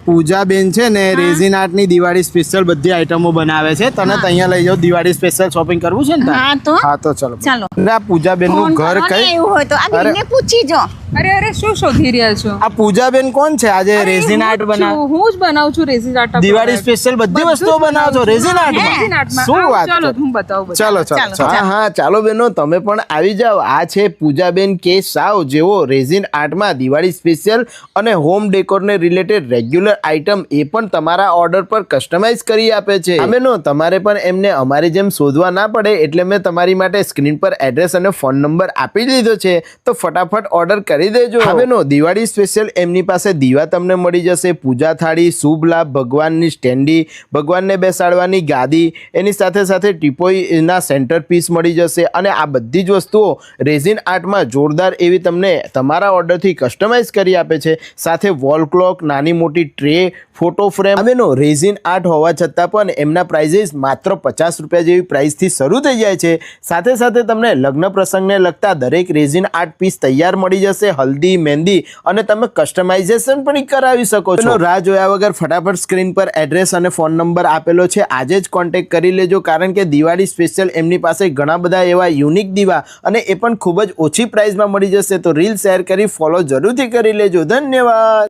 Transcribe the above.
પૂજાબેન છે ને resin આર્ટની Diwali special બધી આઈટમો બનાવે છે. તને તો અહીંયા લઈ જાઓ, દિવાળી સ્પેશિયલ શોપિંગ કરવું છે ને? હા તો ચલો. ચાલો. આ પૂજાબેનનું ઘર કઈ એવું હોય તો આ બેનને પૂછી જો. અરે શું શોધી રહ્યા છો? આ પૂજાબેન કોણ છે? આજે રેઝિન આર્ટ બનાવ હું જ બનાવું છું રેઝિન આર્ટ. દિવાળી સ્પેશિયલ બધી વસ્તુઓ બનાવો છો રેઝિન આર્ટમાં? શું વાત ચાલો છે? હું બતાવું. ચલો ચલો. હા ચાલો બેનો, તમે પણ આવી જાઓ. આ છે પૂજાબેન કે સાવ, જેઓ રેઝિન આર્ટમાં દિવાળી સ્પેશિયલ અને હોમ ડેકોરને રિલેટેડ રેગ્યુલર આઇટમ એ પણ તમારા ઓર્ડર પર કસ્ટમાઇઝ કરી આપે છે. બેનો, તમારે પણ એમને અમારી જેમ શોધવા ના પડે એટલે મેં તમારી માટે સ્ક્રીન પર એડ્રેસ અને ફોન નંબર આપી દીધો છે, તો ફટાફટ ઓર્ડર કરી દેજો. બેનો, દિવાળી સ્પેશિયલ એમની પાસે દીવા તમને મળી જશે, પૂજા થાળી, શુભ લાભ, ભગવાનની સ્ટેન્ડી, ભગવાનને બેસાડવાની ગાદી, એની સાથે સાથે ટીપોઈના સેન્ટર પીસ મળી જશે. અને આ બધી જ વસ્તુઓ રેઝિન આર્ટમાં જોરદાર એવી તમને તમારા ઓર્ડરથી કસ્ટમાઇઝ કરી આપે છે. સાથે વોલ ક્લોક, નાની મોટી ટ્રે, ફોટો ફ્રેમ. બેનો, રેઝિન આર્ટ હોવા છતાં પણ એમના પ્રાઇઝિસ માત્ર 50 રૂપિયા જેવી પ્રાઇસથી શરૂ થઈ જાય છે. સાથે સાથે તમને લગ્ન પ્રસંગને લગતા દરેક રેઝિન આર્ટ પીસ તૈયાર મળી જશે, હલ્દી, મહેંદી, અને તમે કસ્ટમાઇઝેશન પણ કરાવી શકો છો. રાહ જોયા વગર ફટાફટ સ્ક્રીન પર એડ્રેસ અને ફોન નંબર આપેલો છે, આજે જ કોન્ટેક્ટ કરી લેજો, કારણ કે દિવાળી સ્પેશિયલ એમની પાસે ઘણા બધા એવા યુનિક દીવા અને એ પણ ખૂબ જ ઓછી પ્રાઇસમાં મળી જશે. તો રીલ શેર કરી ફોલો જરૂરથી કરી લેજો. ધન્યવાદ.